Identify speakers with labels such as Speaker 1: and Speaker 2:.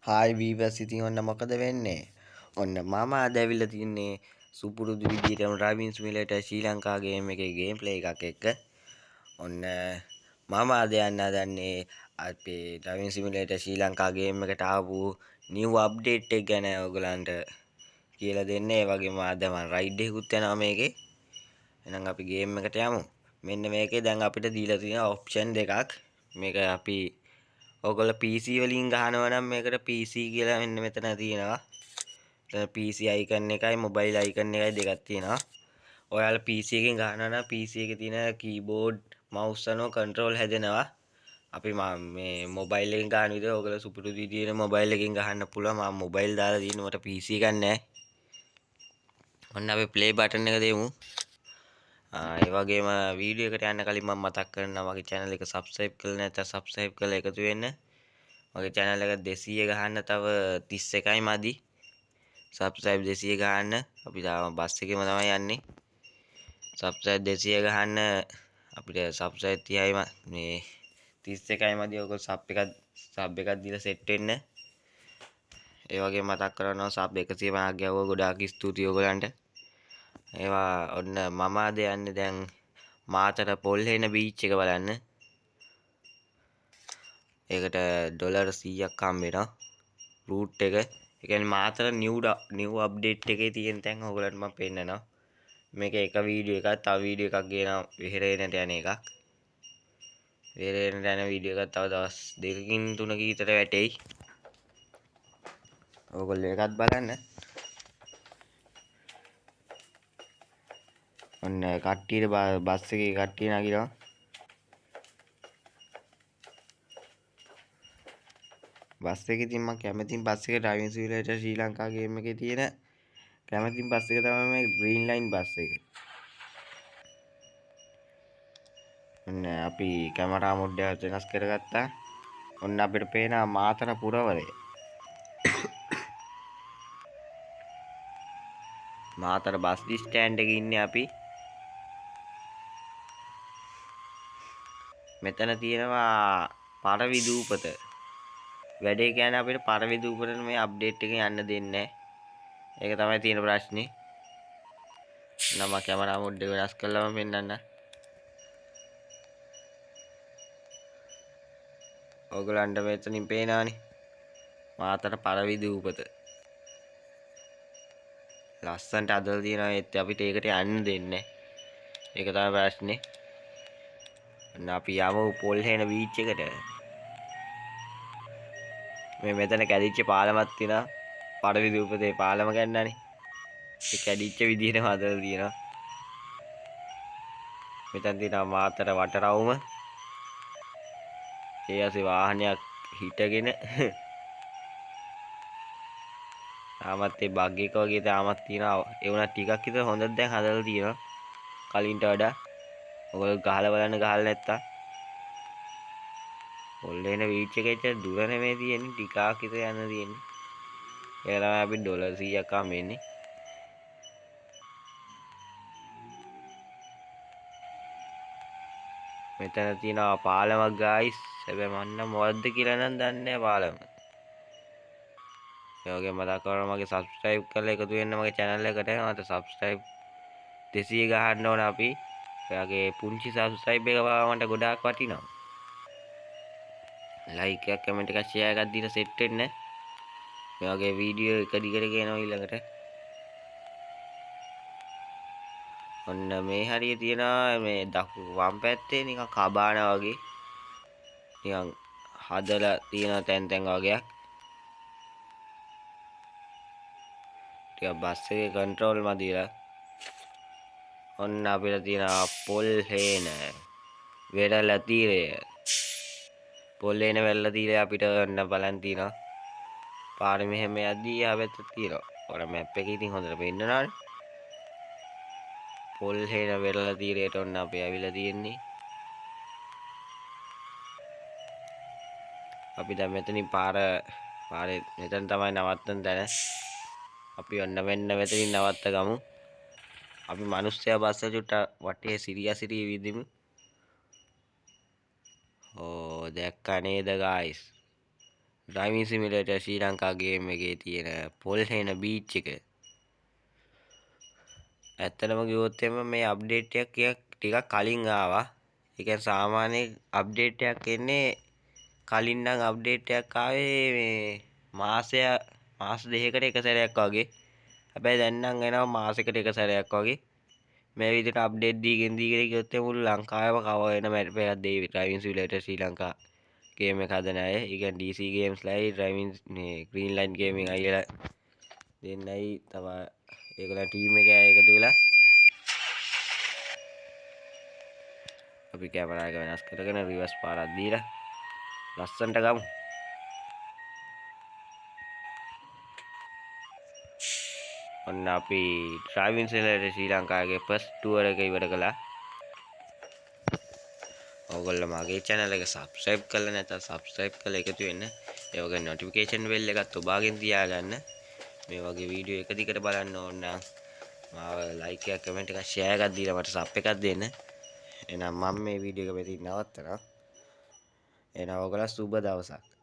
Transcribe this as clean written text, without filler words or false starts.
Speaker 1: Hi වීවර්ස් ඉතින් ඔන්න මොකද වෙන්නේ? ඔන්න මම අද ඇවිල්ලා තින්නේ සුපුරුදු විදිහටම ඩ්‍රයිවිං සිමියුලේටර් ශ්‍රී ලංකා ගේම් එකේ ගේම් ප්ලේ එකක් එක්ක. ඔන්න මම අද යන්න හදන්නේ අපේ ඩ්‍රයිවිං සිමියුලේටර් ශ්‍රී ලංකා ගේම් එකට ආපු නිව් අප්ඩේට් එක ගැන ඔයගලන්ට කියලා දෙන්න. ඒ වගේම අද මම රයිඩ් එකකුත් යනවා මේකේ. එහෙනම් අපි ගේම් එකට යමු. මෙන්න මේකේ දැන් අපිට දීලා තියෙන ඔප්ෂන් දෙකක්. මේක අපි ඔයගොල්ලෝ PC වලින් ගහනවා නම් මේකට PC කියලා මෙන්න මෙතන තියෙනවා. PC icon එකයි mobile icon එකයි දෙකක් තියෙනවා. ඔයාලා PC එකෙන් ගහනවා නම් PC එකේ තියෙන keyboard mouse අනුව control හැදෙනවා. අපි මේ mobile එකෙන් ගහන විදිහ ඔයගොල්ලෝ සුපුරුදු විදිහට mobile එකෙන් ගහන්න පුළුවන්. මම mobile දාලා තියෙන මට PC එකක් නැහැ. ඔන්න අපි play button එක දෙමු. ඒ වගේම වීඩියෝ එකට යන්න කලින් මම මතක් කරනවා මගේ channel එක subscribe කරලා නැත්නම් subscribe කරලා එකතු වෙන්න. මගේ channel එක 200 ගහන්න තව 31යි මදි. subscribe 200 ගහන්න. අපි තාම බස් එකේම තමයි යන්නේ. subscribe 200 ගහන්න අපිට subscribe 30යි මේ 31යි මදි. ඔයගොල්ලෝ sub එකක් දීලා set වෙන්න. ඒ වගේම මතක් කරනවා sub 150ක් ගැවුවා. ගොඩාක් ස්තුතියි ඔයගලන්ට. ඒවා ඔන්න මම අද යන්නේ දැන් මාතර පොල්හේන බීච් එක බලන්න. ඒකට ඩොලර් 100ක් හම්බ වෙනවා. රූට් එක. ඒ කියන්නේ මාතර නිව් අප්ඩේට් එකේ තියෙන තැන් ඔයගලන්ට මම පෙන්නනවා. මේක එක වීඩියෝ එකක් තව වීඩියෝ එකක් ගේනවා විහෙරේනට යන එකක්. විහෙරේනට යන වීඩියෝ එකක් තව දවස් දෙකකින් තුනක විතර වැටෙයි. ඔයගොල්ලෝ ඒකත් බලන්න. ඔන්න කට්ටියට බස් එකේ කට්ටිය නගිනවා. බස් එකේ ඉතින් මම කැමතිම බස් එක ඩ්‍රයිවිං සිමියුලේටර් ශ්‍රී ලංකා ගේම් එකේ තියෙන කැමතිම බස් එක තමයි මේ ග්‍රීන් ලයින් බස් එක. ඔන්න අපි කැමරා මොඩ් එක වෙනස් කරගත්තා. ඔන්න අපිට පේන මාතර පුරවරය. මාතර බස් ස්ටෑන්ඩ් එකේ ඉන්නේ අපි. මෙතන තියෙනවා පරවි දූපත. වැඩේ කියන්නේ අපිට පරවි දූපතට මේ අප්ඩේට් එකෙන් යන්න දෙන්නේ නැහැ. ඒක තමයි තියෙන ප්‍රශ්නේ. නම කැමරා මොඩ් එක වෙනස් කරලාම පෙන්නන්න. ඔයගලන්ට මෙතනින් පේනවනේ. මාතර පරවි දූපත. ලස්සන්ට අදලා තියෙනවා ඒත් අපිට ඒකට යන්න දෙන්නේ නැහැ. ඒක තමයි ප්‍රශ්නේ. ඔන්න අපි යමු පොල්හේන බීච් එකට. මේ මෙතන කැඩිච්ච පාලමක් තියෙනවා. පරවි දූපතේ පාලම ගන්නනේ. ඒ කැඩිච්ච විදිහටම හදලා තියෙනවා. මෙතන තියෙනවා මාතර වටරවුම. ඒ ඇසේ වාහනයක් හිටගෙන තාමත් ඒ බග් එක වගේ තාමත් තියෙනවා. ඒ වුණා ටිකක් විතර හොඳට දැන් හදලා තියෙනවා. කලින්ට වඩා. ඔයගොල්ලෝ ගහලා බලන්න ගහලා නැත්තම්. පොල්ලේන බීච් එකේට දුර නෙමෙයි තියෙන්නේ ටිකක් විතර යන්න තියෙන්නේ. ඒක තමයි අපි ඩොලර් 100ක් හම්බෙන්නේ. මෙතන තියෙනවා පාලමක් ගායිස්. හැබැයි මම නම් මොකද්ද කියලා නම් දන්නේ නැහැ පාලම. ඒ වගේම මතක් කරනවා මගේ subscribe කරලා එකතු වෙන්න මගේ channel එකට. මට subscribe 200 ගහන්න ඕන අපි. ඔයාගේ පුංචි subscribe එක මට ගොඩාක් වටිනවා. like එකක් comment එකක් share එකක් දීලා set වෙන්න. මේ වගේ වීඩියෝ එක දිගට ගේනවා ඊළඟට. ඔන්න මේ හරිය තියෙනවා මේ වම් පැත්තේ නිකන් කබාන වගේ. නිකන් හදලා තියෙන තැන් වගේක්. ටික බස් එකේ කන්ට්‍රෝල් මදිලා. ඔන්න අපිට තියෙනවා පොල්හේන වෙරළ තීරය. පොල්හේන වෙරළ තීරය අපිට ඔන්න බලන් තියෙනවා. පාර මෙහෙම යද්දී ආවෙත් තියෙනවා. ඔර මැප් එකේ ඉතින් හොඳට පෙන්නනවානේ. පොල්හේන වෙරළ තීරයට ඔන්න අපි ඇවිල්ලා තියෙන්නේ. අපි දැන් මෙතනින් පාරේ මෙතන තමයි නවත්තන තැන. අපි ඔන්න මෙන්න මෙතනින් නවත්ත ගමු. අපි මිනිස්සයා බස්ස චුට්ට වටේ සිරිය විදිමු. ඕ දැක්කා නේද ගායිස්? ඩ්‍රයිවිං සිමිලේටර් ශ්‍රී ලංකා ගේම් එකේ තියෙන පොල්හේන බීච් එක. ඇත්තටම කිව්වොත් එimhe මේ අප්ඩේට් එකක් ටිකක් කලින් ආවා. ඒ කියන්නේ සාමාන්‍ය අප්ඩේට් එකක් එන්නේ කලින් නම් අප්ඩේට් එකක් ආවේ මේ මාස දෙකකට එක සැරයක් වගේ. හැබැයි දැන් නම් එනවා මාසෙකට එක සැරයක් වගේ. මේ විදිහට අප්ඩේට් දීගෙන ගියොත් මුළු ලංකාවම කවර් වෙන මැප් එකක් දෙයි ඩ්‍රයිවිං සිමිලේටර් ශ්‍රී ලංකා ගේම් එක හදන අය. ඒ කියන්නේ DC ගේම්ස් ලයි ඩ්‍රයිවිං මේ ග්‍රීන් ලයින් ගේමින් අයියලා දෙන්නයි තමයි ඒගොල්ලන් ටීම් එක එකතු වෙලා අපි කැමරා එක වෙනස් කරගෙන රිවර්ස් පාරක් දීලා ලස්සනට ගමු. ඔන්න අපි ඩ්‍රයිවිං සිමිලේටර් ශ්‍රී ලංකාවේ ෆස්ට් ටුවර් එක ඉවර කළා. ඔයගොල්ලෝ මගේ channel එක subscribe කරලා නැත්නම් subscribe කරලා එකතු වෙන්න. ඒ වගේ notification bell එකත් ඔබාගෙන් තියාගන්න. මේ වගේ වීඩියෝ එක දිගට බලන්න ඕන නම් මාව like එකක් comment එකක් share එකක් දීලා මට sub එකක් දෙන්න. එහෙනම් මම මේ වීඩියෝ එක මෙතන නවත්තනවා. එහෙනම් ඔයගොල්ලෝ සුබ දවසක්.